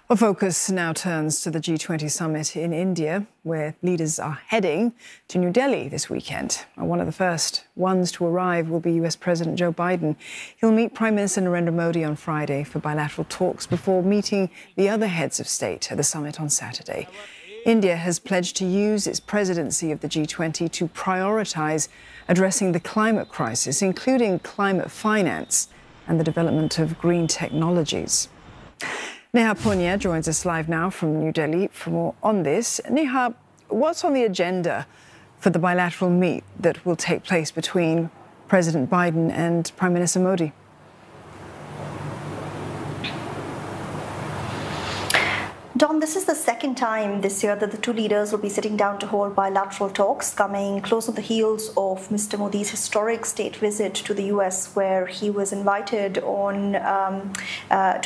Our focus now turns to the G20 summit in India, where leaders are heading to New Delhi this weekend. One of the first ones to arrive will be US President Joe Biden. He'll meet Prime Minister Narendra Modi on Friday for bilateral talks before meeting the other heads of state at the summit on Saturday. India has pledged to use its presidency of the G20 to prioritise addressing the climate crisis, including climate finance and the development of green technologies. Neha Punya joins us live now from New Delhi for more on this. Neha, what's on the agenda for the bilateral meet that will take place between President Biden and Prime Minister Modi? Don, this is the second time this year that the two leaders will be sitting down to hold bilateral talks, coming close on the heels of Mr. Modi's historic state visit to the US, where he was invited to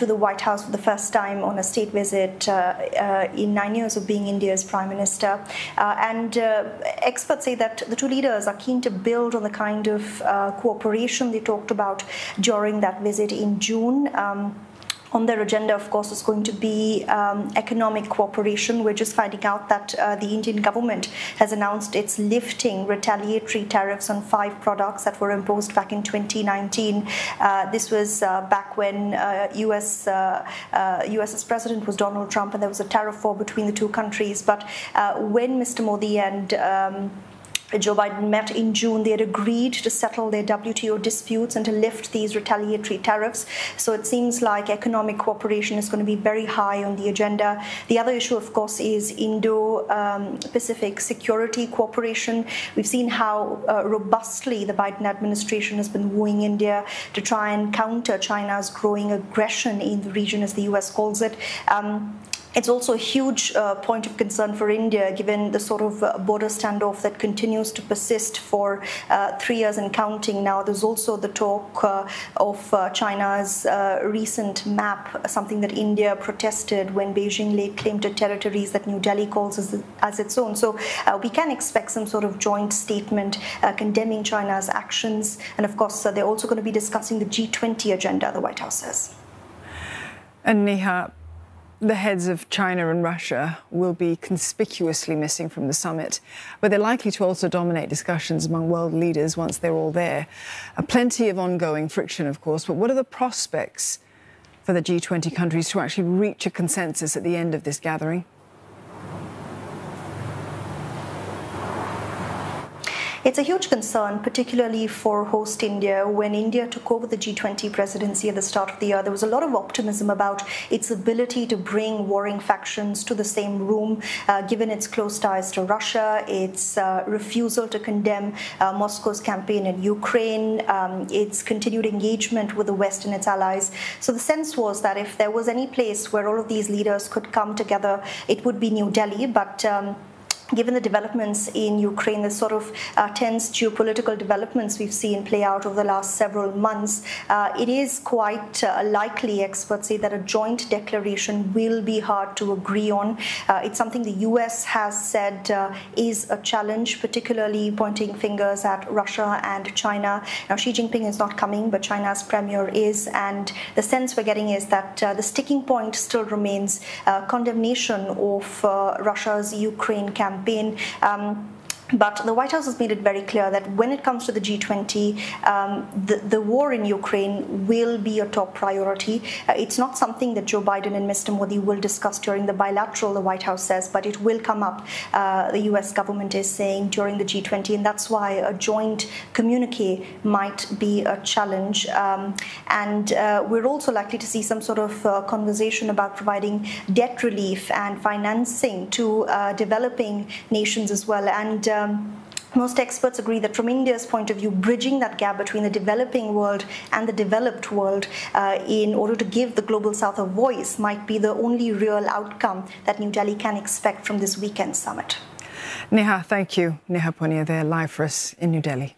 the White House for the first time on a state visit in 9 years of being India's Prime Minister. Experts say that the two leaders are keen to build on the kind of cooperation they talked about during that visit in June. On their agenda, of course, is going to be economic cooperation. We're just finding out that the Indian government has announced it's lifting retaliatory tariffs on 5 products that were imposed back in 2019. This was back when US's president was Donald Trump, and there was a tariff war between the two countries. But when Mr. Modi and Joe Biden met in June, they had agreed to settle their WTO disputes and to lift these retaliatory tariffs. So it seems like economic cooperation is going to be very high on the agenda. The other issue, of course, is Indo-Pacific security cooperation. We've seen how robustly the Biden administration has been wooing India to try and counter China's growing aggression in the region, as the US calls it. It's also a huge point of concern for India, given the sort of border standoff that continues to persist for 3 years and counting now. There's also the talk of China's recent map, something that India protested when Beijing laid claim to territories that New Delhi calls as its own. So we can expect some sort of joint statement condemning China's actions. And of course, they're also going to be discussing the G20 agenda, the White House says. And Neha, the heads of China and Russia will be conspicuously missing from the summit, but they're likely to also dominate discussions among world leaders once they're all there. Plenty of ongoing friction, of course, but what are the prospects for the G20 countries to actually reach a consensus at the end of this gathering? It's a huge concern, particularly for host India. When India took over the G20 presidency at the start of the year, there was a lot of optimism about its ability to bring warring factions to the same room, given its close ties to Russia, its refusal to condemn Moscow's campaign in Ukraine, its continued engagement with the West and its allies. So the sense was that if there was any place where all of these leaders could come together, it would be New Delhi. But given the developments in Ukraine, the sort of tense geopolitical developments we've seen play out over the last several months, it is quite likely, experts say, that a joint declaration will be hard to agree on. It's something the US has said is a challenge, particularly pointing fingers at Russia and China. Now, Xi Jinping is not coming, but China's premier is, and the sense we're getting is that the sticking point still remains condemnation of Russia's Ukraine campaign. But the White House has made it very clear that when it comes to the G20, the war in Ukraine will be a top priority. It's not something that Joe Biden and Mr. Modi will discuss during the bilateral, the White House says, but it will come up, the US government is saying, during the G20, and that's why a joint communique might be a challenge. We're also likely to see some sort of conversation about providing debt relief and financing to developing nations as well. And most experts agree that from India's point of view, bridging that gap between the developing world and the developed world in order to give the Global South a voice might be the only real outcome that New Delhi can expect from this weekend summit. Neha, thank you. Neha Punya there, live for us in New Delhi.